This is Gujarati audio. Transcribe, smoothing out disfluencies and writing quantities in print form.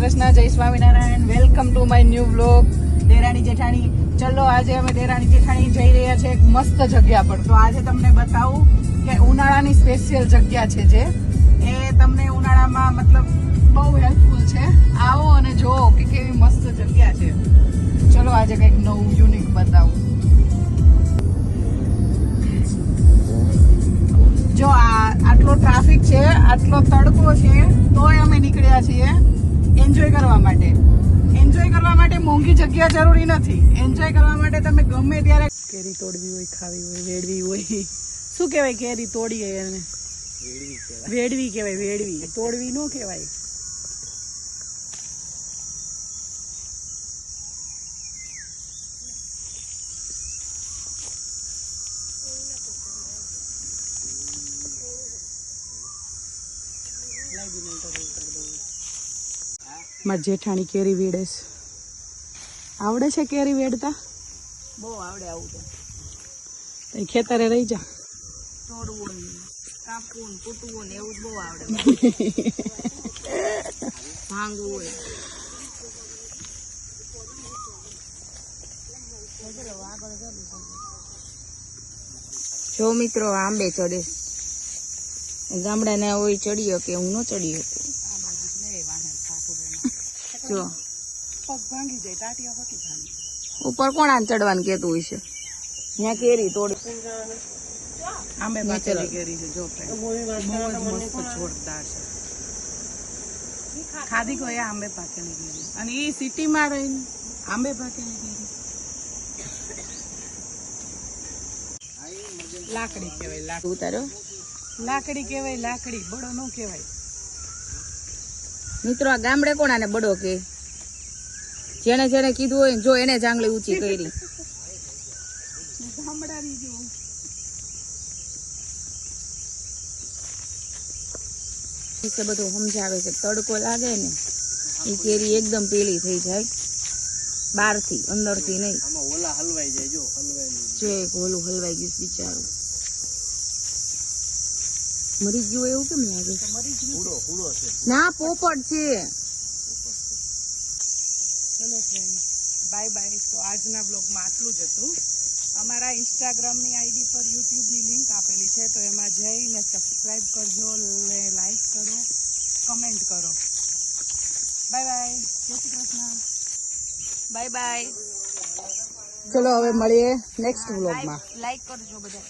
કૃષ્ણ, જય Swaminarayan. Welcome to my new vlog દેરાણી જેઠાણી. ચલો આજે અમે દેરાણી જેઠાણી જઈ રહ્યા છે એક મસ્ત જગ્યા પર. તો આજે તમને બતાવું કે ઉનાળાની સ્પેશિયલ જગ્યા છે જે એ તમને ઉનાળામાં મતલબ બહુ હેલ્પફુલ છે. આવો અને જોવો કે કેવી મસ્ત જગ્યા છે. ચલો આજે કંઈક નવું યુનિક બતાવું. જો આટલો ટ્રાફિક છે, આટલો તડકો છે, તોય અમે નીકળ્યા છીએ એન્જોય કરવા માટે. એન્જોય કરવા માટે મોંઘી જગ્યા જરૂરી નથી. એન્જોય કરવા માટે તમે ગમે ત્યારે કેરી તોડવી હોય, ખાવી હોય, વેડવી હોય. શું કહેવાય કેરી તોડીએ એને? વેડવી કહેવાય. વેડવી, તોડવી ન કહેવાય. માર જેઠાણી કેરી વેડે છે. આવડે છે કેરી વેડતા? બહુ આવડે. આવું તો ખેતરે રહી જા. તોડવું, કાપવું, કૂટવું ને એવું જ બહુ આવડે. ભાંગવું હોય. જો મિત્રો આંબે ચડે. ગામડાના હોય ચડી કે હું ન ચડી શકું. જો પગ ભાંગી જાય, ટાટિયા હોતી ભાંગી. ઉપર કોણ આને ચડવાનું કેતું હોય છે? ત્યાં કેરી તોડી. આંબે પાકેલી કેરી છે. જો ફ્રેન્ડ, બહુ જ મસ્ત જોરદાર છે. ખાધી કોઈ આંબે પાકેલી કેરી, અને એ સિટીમાં રહીને આંબે પાકેલી કેરી. લાકડી કહેવાય. લાકડી ઉતાર્યો. લાકડી કહેવાય. લાકડી બડો ન કહેવાય. મિત્રો આ ગામડે કોણ આને બડો કે? જેને જેને કીધું હોય જો એને જાંગલી ઊંચી કરી. ગામડાની જો બધું સમજાવે છે. તડકો લાગે ને એ કેરી એકદમ પેલી થઈ જાય બહાર થી, અંદર થી નહીં. ઓલા હલવાઈ જાય. જો એક ઓલું હલવાઈ ગયું બિચારું. મરી ગયું એવું કેમ લાગે? ના, પોપટ છે. ચલો ફ્રેન્ડ, બાય બાય. તો આજના બ્લોગમાં આટલું જ હતું. અમારા ઇન્સ્ટાગ્રામની આઈડી પર યુટ્યુબની લિંક આપેલી છે, તો એમાં જઈને સબસ્ક્રાઈબ કરજો, લાઈક કરો, કમેન્ટ કરો. Bye bye. જય શ્રી કૃષ્ણ. Bye bye. ચલો હવે મળીએ નેક્સ્ટ બ્લોગમાં. લાઈક કરજો બધા.